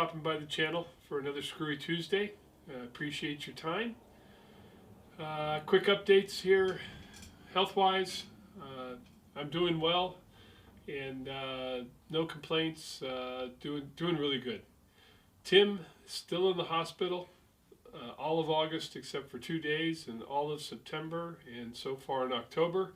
stopping by the channel for another Screwy Tuesday. Appreciate your time. Quick updates here, health-wise. I'm doing well, and no complaints. Doing really good. Tim still in the hospital all of August except for 2 days, and all of September, and so far in October.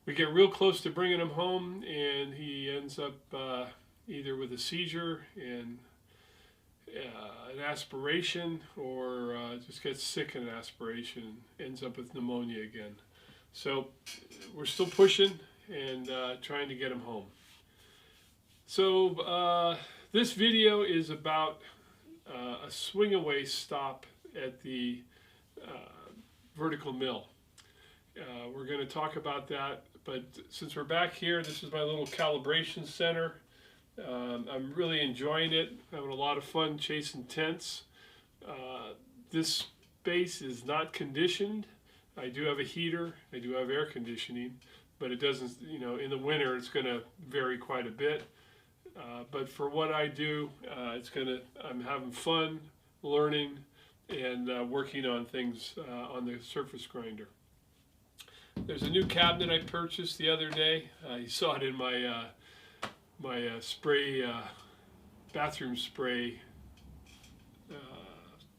We get real close to bringing him home, and he ends up either with a seizure and an aspiration, or just gets sick in an aspiration and ends up with pneumonia again. So we're still pushing and trying to get him home. So this video is about a swing away stop at the vertical mill. We're going to talk about that, but since we're back here, this is my little calibration center. I'm really enjoying it, having a lot of fun chasing tents. This space is not conditioned. I do have a heater, I do have air conditioning, but it doesn't, you know, in the winter it's going to vary quite a bit. But for what I do, I'm having fun, learning, and working on things on the surface grinder. There's a new cabinet I purchased the other day. You saw it in my bathroom spray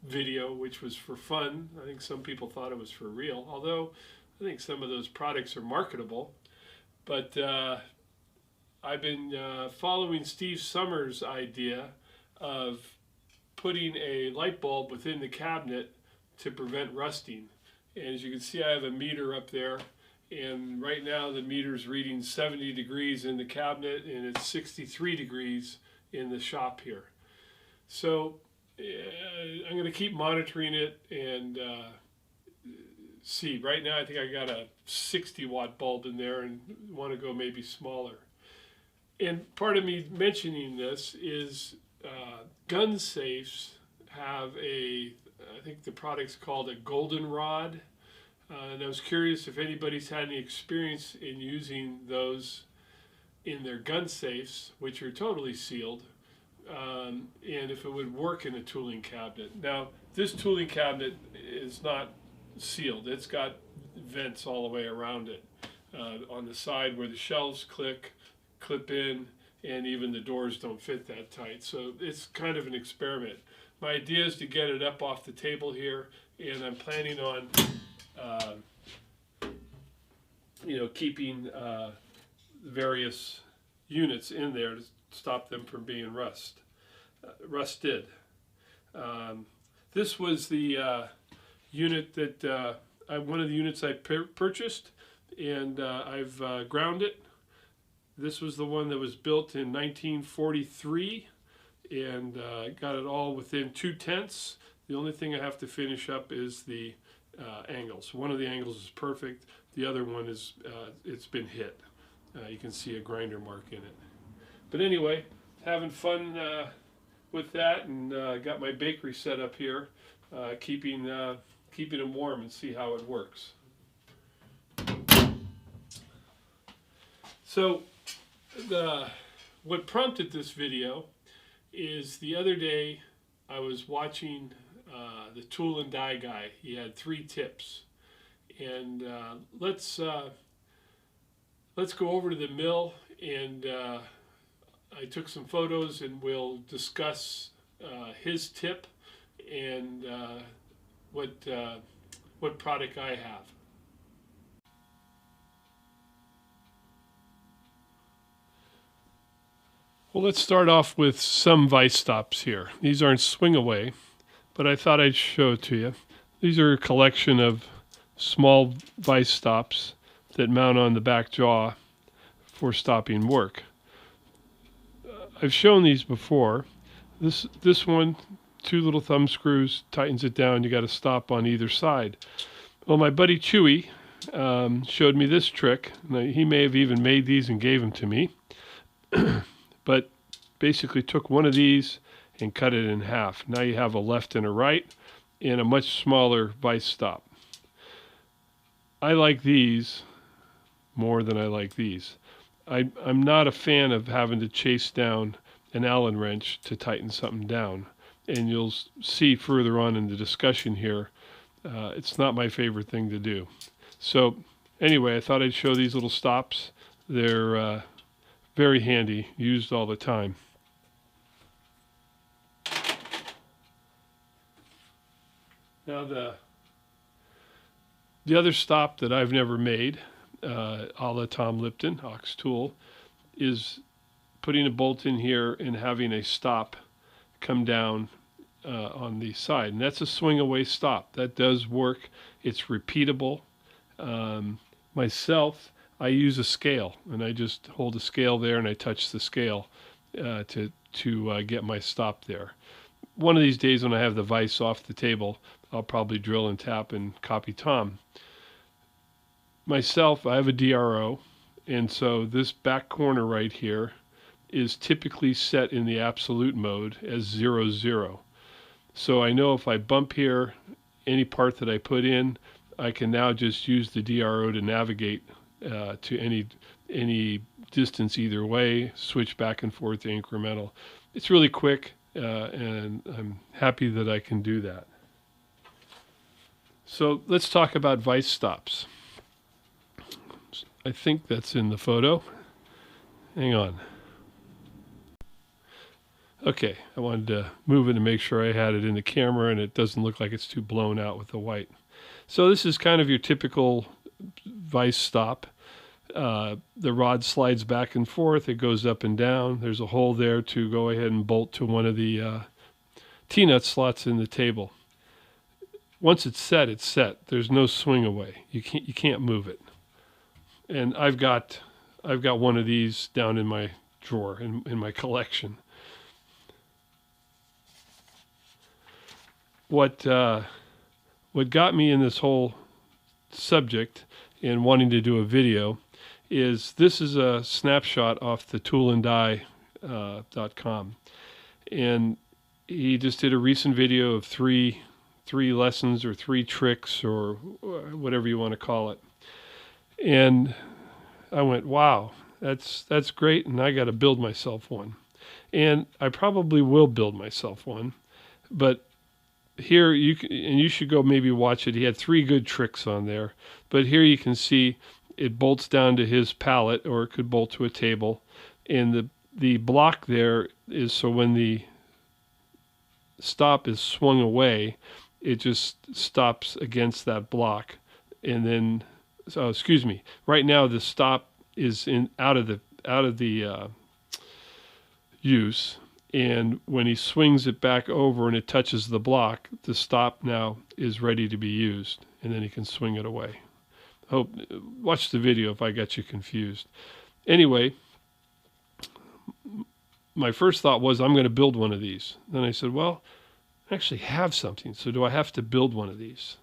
video, which was for fun. I think some people thought it was for real, although I think some of those products are marketable. But I've been following Steve Summers' idea of putting a light bulb within the cabinet to prevent rusting. And as you can see, I have a meter up there, and right now the meter is reading 70 degrees in the cabinet, and it's 63 degrees in the shop here. So I'm going to keep monitoring it and see. Right now I think I got a 60-watt bulb in there and want to go maybe smaller. And part of me mentioning this is gun safes have I think the product's called a goldenrod. And I was curious if anybody's had any experience in using those in their gun safes, which are totally sealed, and if it would work in a tooling cabinet. Now, this tooling cabinet is not sealed. It's got vents all the way around it, on the side where the shelves clip in, and even the doors don't fit that tight. So it's kind of an experiment. My idea is to get it up off the table here, and I'm planning on keeping various units in there to stop them from being rusted. This was the unit that one of the units I purchased, and I've ground it. This was the one that was built in 1943, and got it all within 2/10. The only thing I have to finish up is the angles. One of the angles is perfect. The other one is it's been hit. You can see a grinder mark in it. But anyway, having fun with that, and got my bakery set up here, keeping them warm, and see how it works. So what prompted this video is the other day I was watching the tool and die guy. He had 3 tips, and let's go over to the mill, and I took some photos, and we'll discuss his tip and what product I have. Well, let's start off with some vise stops here. These aren't swing away, but I thought I'd show it to you. These are a collection of small vise stops that mount on the back jaw for stopping work. I've shown these before. This one, 2 little thumb screws, tightens it down. You got to stop on either side. Well, my buddy Chewy showed me this trick. Now, he may have even made these and gave them to me. But basically took one of these and cut it in half. Now you have a left and a right, and a much smaller vise stop. I like these more than I like these. I'm not a fan of having to chase down an Allen wrench to tighten something down. And you'll see further on in the discussion here, it's not my favorite thing to do. So anyway, I thought I'd show these little stops. They're very handy, used all the time. Now the other stop that I've never made, a la Tom Lipton, Ox Tool, is putting a bolt in here and having a stop come down on the side. And that's a swing away stop. That does work. It's repeatable. Myself, I use a scale, and I just hold a scale there and I touch the scale to get my stop there. One of these days when I have the vise off the table, I'll probably drill and tap and copy Tom. Myself, I have a DRO, and so this back corner right here is typically set in the absolute mode as 0, 0. So I know if I bump here, any part that I put in, I can now just use the DRO to navigate to any distance either way, switch back and forth to incremental. It's really quick, and I'm happy that I can do that. So let's talk about vise stops. I think that's in the photo. Hang on. Okay, I wanted to move it to make sure I had it in the camera and it doesn't look like it's too blown out with the white. So this is kind of your typical vise stop. The rod slides back and forth. It goes up and down. There's a hole there to go ahead and bolt to one of the T-nut slots in the table. Once it's set, it's set. There's no swing away. You can't move it. And I've got one of these down in my drawer in my collection. What got me in this whole subject and wanting to do a video is this is a snapshot off the toolanddie.com, and he just did a recent video of three lessons or 3 tricks or whatever you want to call it. And I went, wow, that's great, and I got to build myself one. And I probably will build myself one, but here you should go maybe watch it. He had 3 good tricks on there, but here you can see it bolts down to his pallet, or it could bolt to a table, and the block there is so when the stop is swung away, it just stops against that block. And then, so excuse me, right now the stop is out of the use, and when he swings it back over and it touches the block, the stop now is ready to be used, and then he can swing it away. Watch the video if I got you confused. Anyway, my first thought was I'm going to build one of these. Then I said, well, I actually have something, so do I have to build one of these?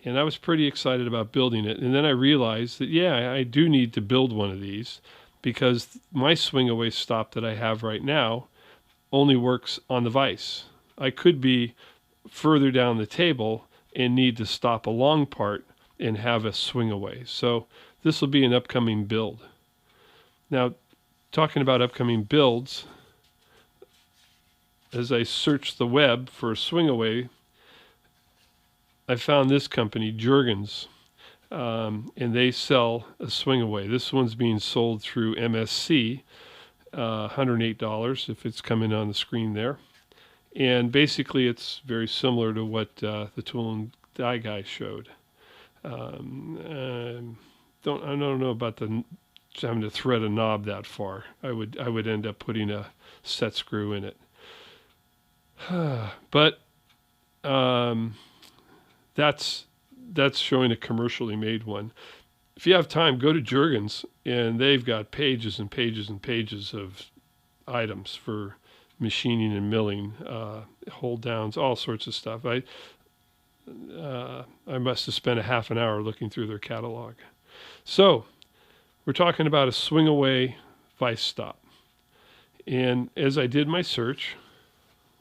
And I was pretty excited about building it. And then I realized that, yeah, I do need to build one of these, because my swing away stop that I have right now only works on the vise. I could be further down the table and need to stop a long part and have a swing away. So this will be an upcoming build. Now, talking about upcoming builds, as I searched the web for a swing away, I found this company, Jergens, and they sell a swing away. This one's being sold through MSC, $108 if it's coming on the screen there. And basically it's very similar to what the tool and die guy showed. I don't know about having to thread a knob that far. I would end up putting a set screw in it. But that's showing a commercially made one. If you have time, go to Jergens, and they've got pages and pages and pages of items for machining and milling, hold downs, all sorts of stuff. I must have spent a half an hour looking through their catalog. So we're talking about a swing away vise stop. And as I did my search,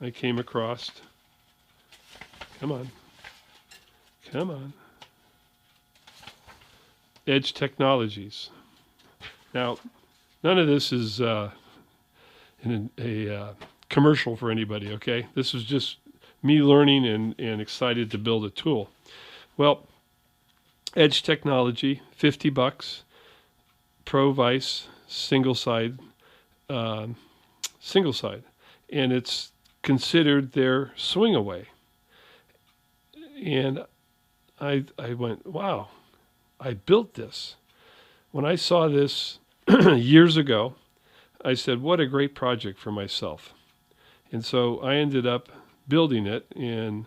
I came across, come on, Edge Technologies. Now, none of this is in a commercial for anybody, okay? This is just me learning and excited to build a tool. Well, Edge Technology, $50, Pro Vise, single side, and it's considered their swing away. And I went, wow, I built this. When I saw this years ago, I said, what a great project for myself. And so I ended up building it, and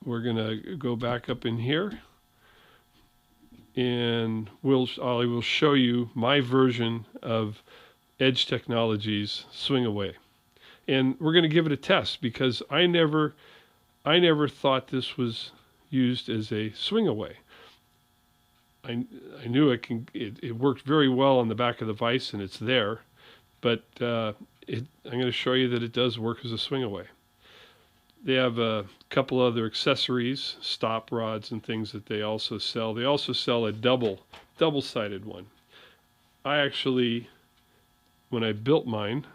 we're going to go back up in here, and I will show you my version of Edge Technologies Swing Away. And we're going to give it a test, because I never thought this was used as a swing away. I knew it worked very well on the back of the vise, and it's there, but I'm going to show you that it does work as a swing away. They have a couple other accessories, stop rods and things that they also sell. They also sell a double-sided one. I actually, when I built mine,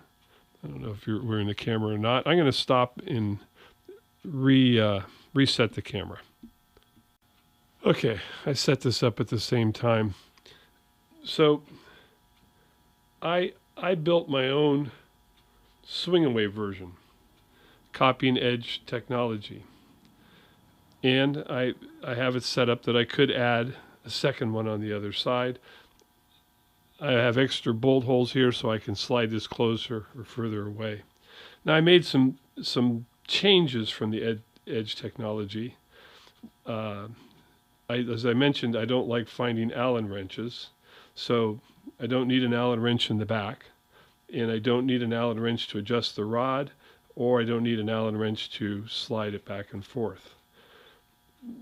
I don't know if we're in the camera or not, I'm going to stop and reset the camera. Okay, I set this up at the same time. So I built my own swing away version, copying Edge Technology. And I have it set up that I could add a second one on the other side. I have extra bolt holes here so I can slide this closer or further away. Now I made some changes from the Edge Technology. As I mentioned, I don't like finding Allen wrenches, so I don't need an Allen wrench in the back, and I don't need an Allen wrench to adjust the rod, or I don't need an Allen wrench to slide it back and forth.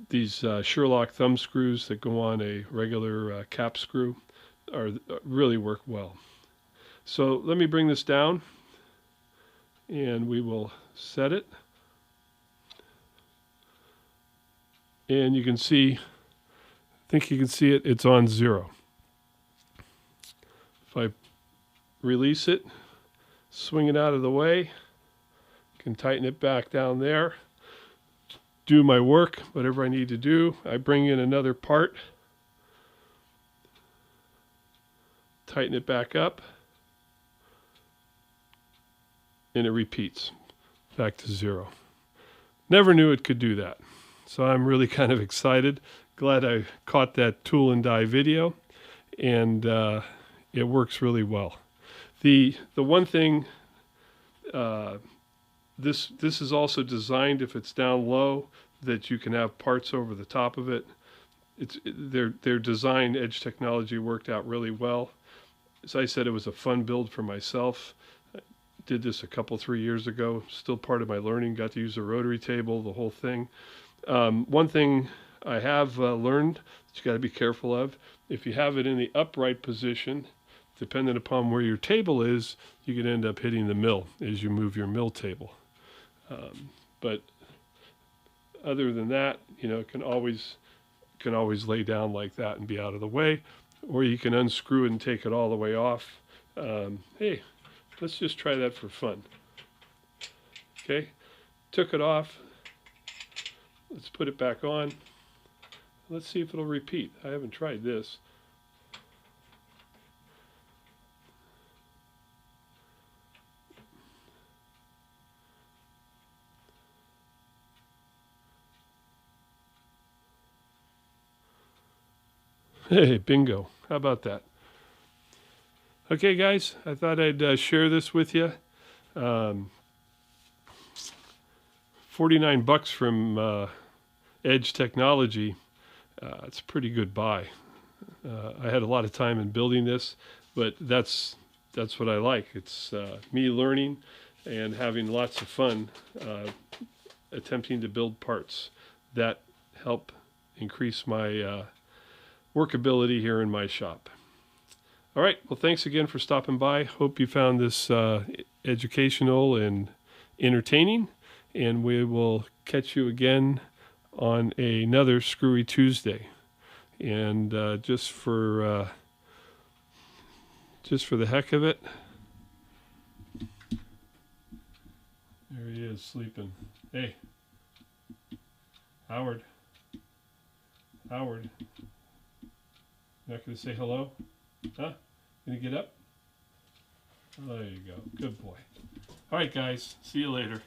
These Sherlock thumb screws that go on a regular cap screw really work well. So let me bring this down, and we will set it. And you can see, I think you can see it, it's on 0. If I release it, swing it out of the way, can tighten it back down there, do my work, whatever I need to do. I bring in another part, tighten it back up, and it repeats back to 0. Never knew it could do that. So I'm really kind of excited. Glad I caught that tool and die video, and it works really well. The one thing, this is also designed, if it's down low, that you can have parts over the top of it. Their design, Edge Technology, worked out really well. As I said, it was a fun build for myself. I did this 3 years ago. Still part of my learning. Got to use a rotary table, the whole thing. One thing I have learned that you got to be careful of, if you have it in the upright position, depending upon where your table is, you can end up hitting the mill as you move your mill table. But other than that, it can always lay down like that and be out of the way, or you can unscrew it and take it all the way off. Hey, let's just try that for fun. Okay, took it off. Let's put it back on. Let's see if it'll repeat. I haven't tried this. Hey, bingo. How about that? Okay, guys, I thought I'd share this with you. $49 from Edge Technology. It's a pretty good buy. I had a lot of time in building this, but that's what I like. It's me learning and having lots of fun attempting to build parts that help increase my workability here in my shop. All right, well, thanks again for stopping by. Hope you found this educational and entertaining, and we will catch you again on another Screwy Tuesday. And just for the heck of it, is sleeping. Hey, Howard. Howard. Not going to say hello? Huh? Going to get up? Oh, there you go. Good boy. All right, guys. See you later.